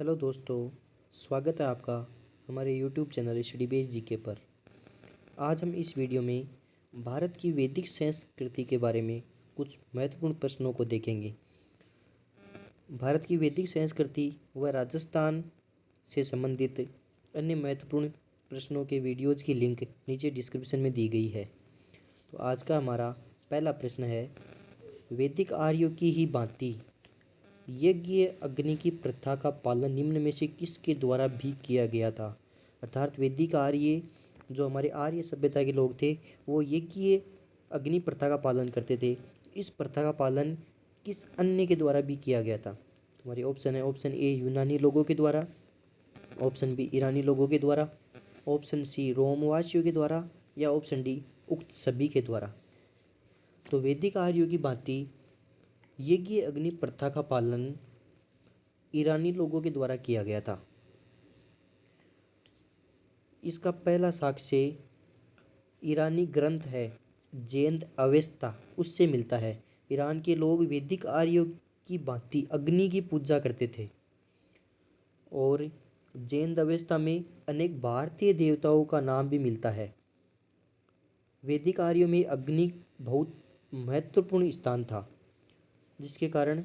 Hello दोस्तों, स्वागत है आपका हमारे YouTube channel study base GK पर। आज हम इस वीडियो में भारत की वैदिक संस्कृति के बारे में कुछ महत्वपूर्ण प्रश्नों को देखेंगे। भारत की वैदिक संस्कृति व राजस्थान से संबंधित अन्य महत्वपूर्ण प्रश्नों के वीडियोज़ की लिंक नीचे डिस्क्रिप्शन में दी गई है। तो आज का हमारा पहला प्रश्न है, वैदिक आर्यों की ही भांति यज्ञ अग्नि की प्रथा का पालन निम्न में से किसके द्वारा भी किया गया था। अर्थात वैदिक आर्य जो हमारे आर्य सभ्यता के लोग थे वो यज्ञ अग्नि प्रथा का पालन करते थे। इस प्रथा का पालन किस अन्य के द्वारा भी किया गया था। तुम्हारे ऑप्शन है, ऑप्शन ए यूनानी लोगों के द्वारा, ऑप्शन बी ईरानी लोगों के द्वारा, ऑप्शन सी रोमवासियों के द्वारा या ऑप्शन डी उक्त सभी के द्वारा। तो वैदिक आर्यों की भांति यज्ञ अग्नि प्रथा का पालन ईरानी लोगों के द्वारा किया गया था। इसका पहला साक्ष्य ईरानी ग्रंथ है जैन अवेस्ता, उससे मिलता है। ईरान के लोग वैदिक आर्यों की भांति अग्नि की पूजा करते थे और जैन अवेस्ता में अनेक भारतीय देवताओं का नाम भी मिलता है। वैदिक आर्यों में अग्नि बहुत महत्वपूर्ण स्थान था, जिसके कारण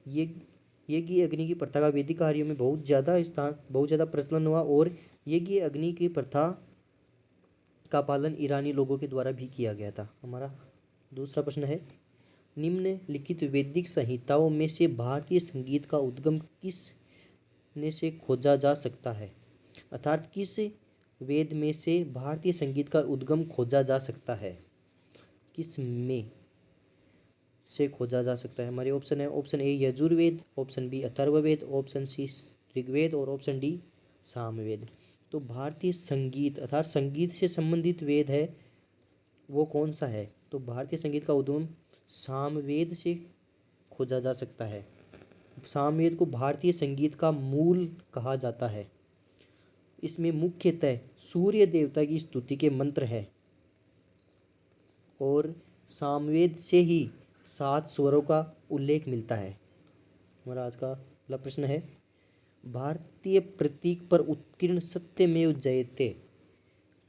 यज्ञ अग्नि की प्रथा का वैदिक आर्यों में बहुत ज़्यादा प्रचलन हुआ और यज्ञ अग्नि की प्रथा का पालन ईरानी लोगों के द्वारा भी किया गया था। हमारा दूसरा प्रश्न है, निम्नलिखित वैदिक संहिताओं में से भारतीय संगीत का उद्गम किस ने से खोजा जा सकता है। अर्थात किस वेद में से भारतीय संगीत का उद्गम खोजा जा सकता है, किस में से खोजा जा सकता है। हमारे ऑप्शन है, option A Yajurveda, option B Atharvaveda, option C Rigveda और ऑप्शन डी सामवेद। तो भारतीय संगीत अर्थात संगीत से संबंधित वेद है वो कौन सा है। तो भारतीय संगीत का उद्गम सामवेद से खोजा जा सकता है। सामवेद को भारतीय संगीत का मूल कहा जाता है। इसमें मुख्यतः सूर्य देवता की स्तुति के मंत्र है और सामवेद से ही 7 स्वरों का उल्लेख मिलता है। हमारा आज का अगला प्रश्न है, भारतीय प्रतीक पर उत्कीर्ण सत्यमेव जयते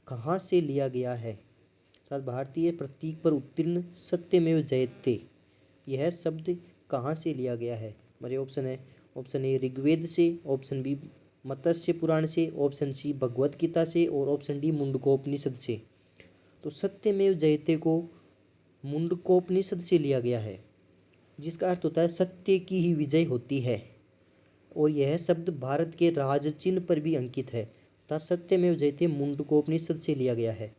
कहाँ से लिया गया है। अर्थात भारतीय प्रतीक पर उत्कीर्ण सत्यमेव जयते यह शब्द कहाँ से लिया गया है। हमारे ऑप्शन है, ऑप्शन ए ऋग्वेद से, ऑप्शन बी मत्स्य पुराण से, ऑप्शन सी भगवत गीता से और ऑप्शन डी मुंडकोपनिषद से। तो सत्यमेव जयते को मुंडकोपनिषद से लिया गया है, जिसका अर्थ होता है सत्य की ही विजय होती है और यह शब्द भारत के राजचिन्ह पर भी अंकित है। अर्थात सत्यमेव जयते मुंडकोपनिषद से लिया गया है।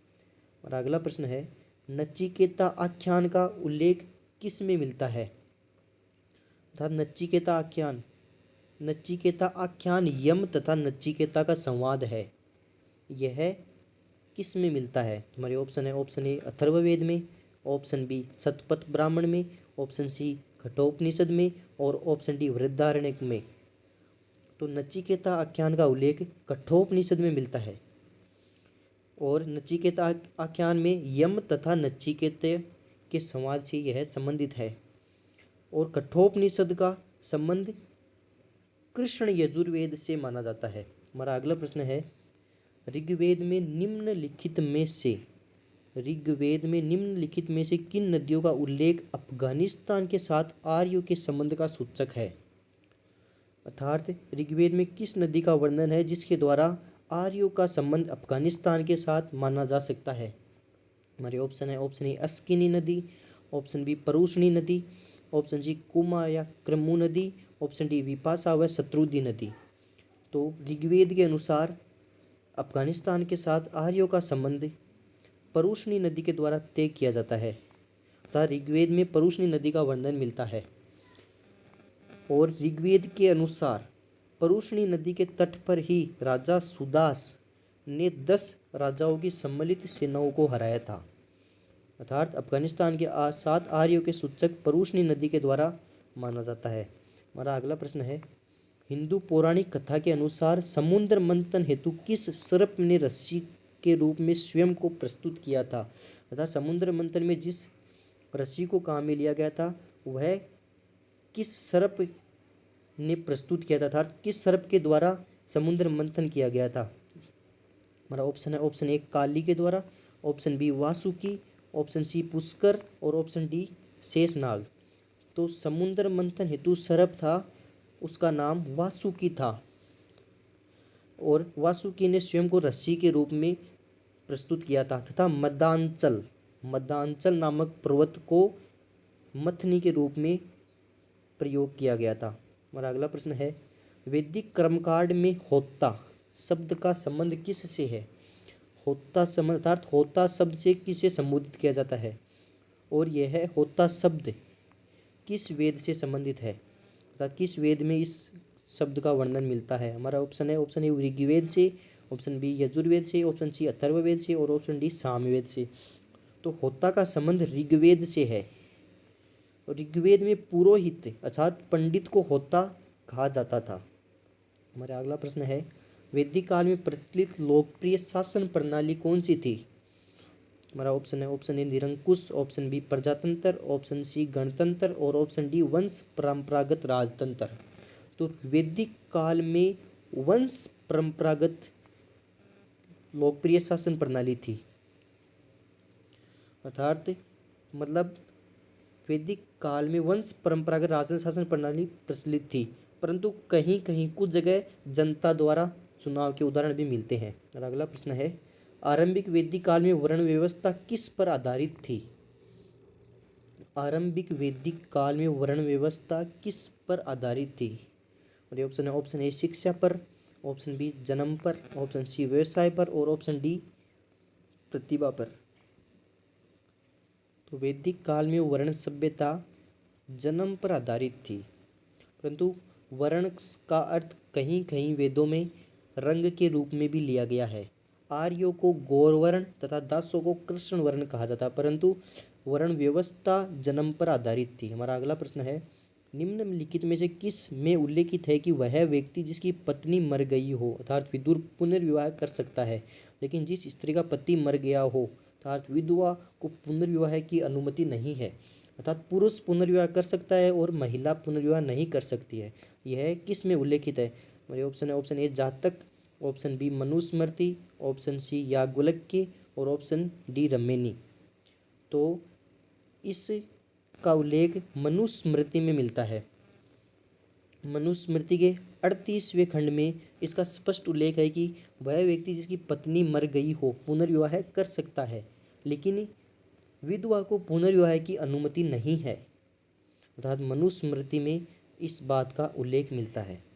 और अगला प्रश्न है, नचिकेता आख्यान का उल्लेख किस में मिलता है। अर्थात नचिकेता आख्यान यम तथा नचिकेता का संवाद है, यह किस में मिलता है। हमारे ऑप्शन है, ऑप्शन ए अथर्ववेद में, ऑप्शन बी शतपथ ब्राह्मण में, ऑप्शन सी कठोपनिषद में और ऑप्शन डी वृहदारण्यक में। तो नचिकेता आख्यान का उल्लेख कठोपनिषद में मिलता है और नचिकेता आख्यान में यम तथा नचिकेता के संवाद से यह संबंधित है और कठोपनिषद का संबंध कृष्ण यजुर्वेद से माना जाता है। हमारा अगला प्रश्न है, ऋग्वेद में निम्नलिखित में से किन नदियों का उल्लेख अफगानिस्तान के साथ आर्यों के संबंध का सूचक है। अर्थात ऋग्वेद में किस नदी का वर्णन है जिसके द्वारा आर्यों का संबंध अफगानिस्तान के साथ माना जा सकता है। हमारे ऑप्शन है, ऑप्शन ए अस्किनी नदी, ऑप्शन बी परूषणी नदी, ऑप्शन सी कुमा या क्रमू नदी, ऑप्शन डी विपाशा व शत्रुदी नदी। तो ऋग्वेद के अनुसार अफगानिस्तान के साथ आर्यों का संबंध परूषणी नदी के द्वारा तय किया जाता है। अर्थात ऋग्वेद में परूषणी नदी का वर्णन मिलता है और ऋग्वेद के अनुसार परूषणी नदी के तट पर ही राजा सुदास ने 10 राजाओं की सम्मिलित सेनाओं को हराया था। अर्थात अफगानिस्तान के 7 आर्यों के सूचक परूषणी नदी के द्वारा माना जाता है। हमारा अगला प्रश्न है, हिंदू पौराणिक कथा के अनुसार समुद्र मंथन हेतु किस सर्प ने रस्सी के रूप में स्वयं को प्रस्तुत किया था। अर्थात समुद्र मंथन में जिस रस्सी को काम में लिया गया था वह किस सर्प ने प्रस्तुत किया था, अर्थात किस सर्प के द्वारा समुद्र मंथन किया गया था? हमारा ऑप्शन है ऑप्शन ए काली के द्वारा, option B Vasuki, option C Pushkar और ऑप्शन डी शेषनाग। तो समुद्र मंथन हेतु सर्प था, उसका नाम वासुकी था और वासुकी ने स्वयं को रस्सी के रूप में प्रस्तुत किया था तथा मदांचल नामक पर्वत को मथनी के रूप में प्रयोग किया गया था। हमारा अगला प्रश्न है, वैदिक कर्मकांड में होता शब्द का संबंध किससे है? होता संबंध अर्थात होता शब्द से किसे संबोधित किया जाता है? और यह है होता शब्द किस वेद से संबंधित है, अर्थात किस वेद में इस शब्द का वर्णन मिलता है? हमारा ऑप्शन है ऑप्शन ए ऋग्वेद से, ऑप्शन बी यजुर्वेद से, ऑप्शन सी अथर्ववेद से और ऑप्शन डी सामवेद से। तो होता का संबंध ऋग्वेद से है। ऋग्वेद में पुरोहित अर्थात पंडित को होता कहा जाता था। हमारा अगला प्रश्न है, वैदिक काल में प्रचलित लोकप्रिय शासन प्रणाली कौन सी थी? हमारा ऑप्शन है ऑप्शन ए निरंकुश, ऑप्शन बी प्रजातंत्र, ऑप्शन सी गणतंत्र और ऑप्शन डी वंश परंपरागत राजतंत्र। तो वैदिक काल में वंश परंपरागत लोकप्रिय शासन प्रणाली थी, अर्थात मतलब वैदिक काल में वंश परंपरागत राजन शासन प्रणाली प्रचलित थी, परंतु कहीं कहीं कुछ जगह जनता द्वारा चुनाव के उदाहरण भी मिलते हैं। और अगला प्रश्न है, आरंभिक वैदिक काल में वर्ण व्यवस्था किस पर आधारित थी? आरंभिक वैदिक काल में वर्ण व्यवस्था किस पर आधारित थी? और ये ऑप्शन है ऑप्शन ए शिक्षा पर, ऑप्शन बी जन्म पर, ऑप्शन सी व्यवसाय पर और ऑप्शन डी प्रतिभा पर। तो वैदिक काल में वर्ण सभ्यता जन्म पर आधारित थी, परंतु वर्ण का अर्थ कहीं कहीं वेदों में रंग के रूप में भी लिया गया है। आर्यों को गौरवर्ण तथा दासों को कृष्ण वर्ण कहा जाता, परंतु वर्ण व्यवस्था जन्म पर आधारित थी। हमारा अगला प्रश्न है, निम्नलिखित में से किस में उल्लेखित है कि वह व्यक्ति जिसकी पत्नी मर गई हो अर्थात विदुर पुनर्विवाह कर सकता है, लेकिन जिस स्त्री का पति मर गया हो अर्थात विधवा को पुनर्विवाह की अनुमति नहीं है, अर्थात पुरुष पुनर्विवाह कर सकता है और महिला पुनर्विवाह नहीं कर सकती है। यह किस में उल्लेखित है? मेरे ऑप्शन है option A Jataka, option B Manusmriti, option C Yajnavalkya और ऑप्शन डी रमेनी। तो इस का उल्लेख मनुस्मृति में मिलता है। मनुस्मृति के 38वें खंड में इसका स्पष्ट उल्लेख है कि वह व्यक्ति जिसकी पत्नी मर गई हो पुनर्विवाह कर सकता है, लेकिन विधवा को पुनर्विवाह की अनुमति नहीं है, अर्थात मनुस्मृति में इस बात का उल्लेख मिलता है।